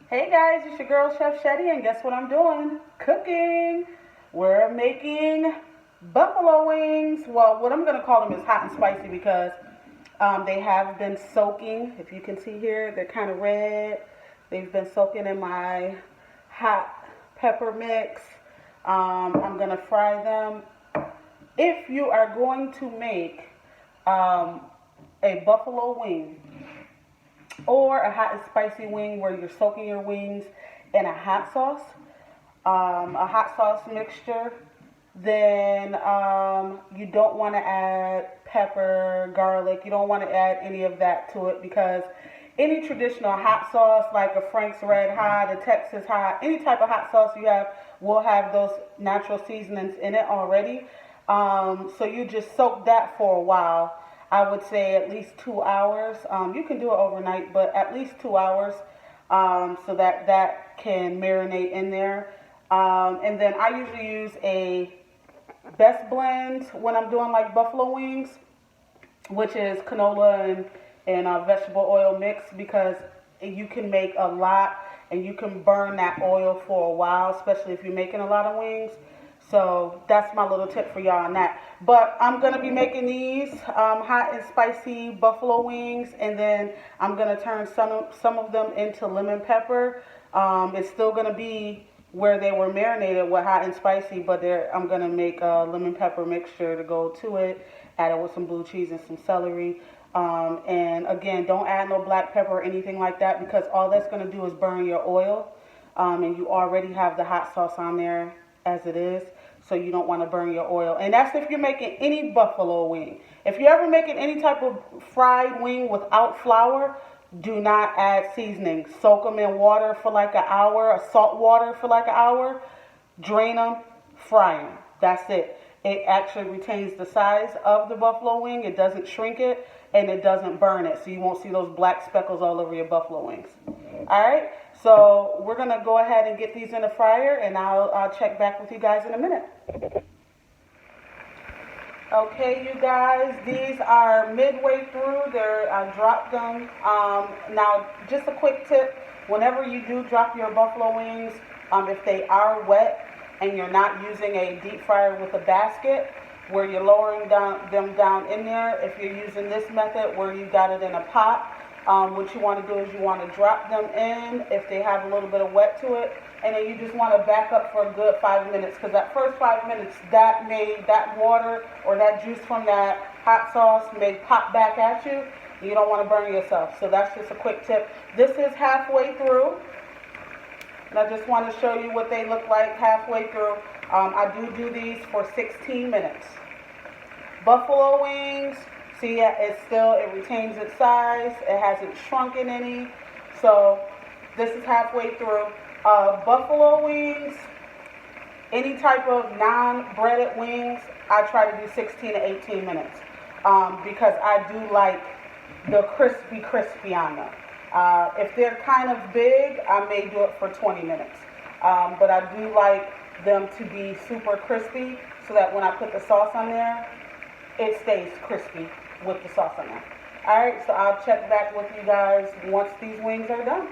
Hey guys, it's your girl Chef Shetty, and guess what I'm doing? Cooking. We're making buffalo wings. Well, what I'm going to call them is hot and spicy because they have been soaking. If you can see here, they're kind of red. They've been soaking in my hot pepper mix. I'm going to fry them. If you are going to make a buffalo wing, or a hot and spicy wing where you're soaking your wings in a hot sauce mixture, then you don't want to add pepper, garlic. You don't want to add any of that to it because any traditional hot sauce like a Frank's Red Hot, a Texas Hot, any type of hot sauce you have will have those natural seasonings in it already. So you just soak that for a while. I would say at least 2 hours. You can do it overnight, but at least 2 hours so that can marinate in there. And then I usually use a best blend when I'm doing like buffalo wings, which is canola and vegetable oil mix, because you can make a lot and you can burn that oil for a while, especially if you're making a lot of wings. So that's my little tip for y'all on that. But I'm going to be making these hot and spicy buffalo wings, and then I'm going to turn some of them into lemon pepper. It's still going to be where they were marinated with hot and spicy, but I'm going to make a lemon pepper mixture to go to it, add it with some blue cheese and some celery. And again, don't add no black pepper or anything like that because all that's going to do is burn your oil. And you already have the hot sauce on there as it is, so you don't want to burn your oil. And that's if you're making any buffalo wing. If you're ever making any type of fried wing without flour, do not add seasoning. Soak them in water for like an hour, salt water for like an hour, drain them, fry them. That's it. It actually retains the size of the buffalo wing. It doesn't shrink it, and it doesn't burn it, so you won't see those black speckles all over your buffalo wings. Alright, so we're going to go ahead and get these in the fryer, and I'll check back with you guys in a minute. Okay, you guys, these are midway through. I dropped them. Now, just a quick tip, whenever you do drop your buffalo wings, if they are wet and you're not using a deep fryer with a basket, where you're lowering them down in there, if you're using this method where you got it in a pot, what you want to do is you want to drop them in if they have a little bit of wet to it, and then you just want to back up for a good 5 minutes, because that first 5 minutes, that water or that juice from that hot sauce may pop back at you. You don't want to burn yourself. So that's just a quick tip. This is halfway through, and I just want to show you what they look like halfway through. I do these for 16 minutes. Buffalo wings, see, it retains its size. It hasn't shrunken any. So this is halfway through. Buffalo wings, any type of non-breaded wings, I try to do 16 to 18 minutes because I do like the crispy on them. If they're kind of big, I may do it for 20 minutes. But I do like them to be super crispy so that when I put the sauce on there, it stays crispy with the sauce on there. Alright, so I'll check back with you guys once these wings are done.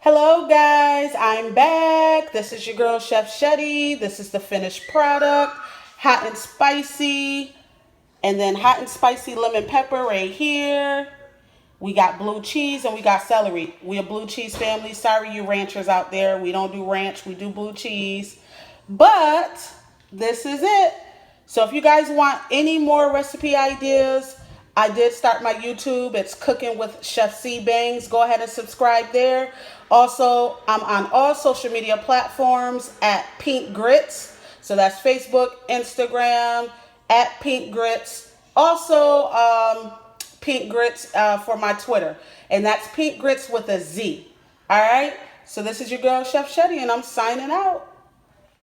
Hello guys, I'm back. This is your girl Chef Shetty. This is the finished product. Hot and spicy. And then hot and spicy lemon pepper right here. We got blue cheese and we got celery. We're a blue cheese family. Sorry you ranchers out there. We don't do ranch. We do blue cheese. But this is it. So if you guys want any more recipe ideas, I did start my YouTube. It's Cooking with Chef C Bangs. Go ahead and subscribe there. Also, I'm on all social media platforms at PinkGritz. So that's Facebook, Instagram, at PinkGritz. Also, PinkGritz for my Twitter. And that's PinkGritz with a Z. All right? So this is your girl, Chef Shetty, and I'm signing out.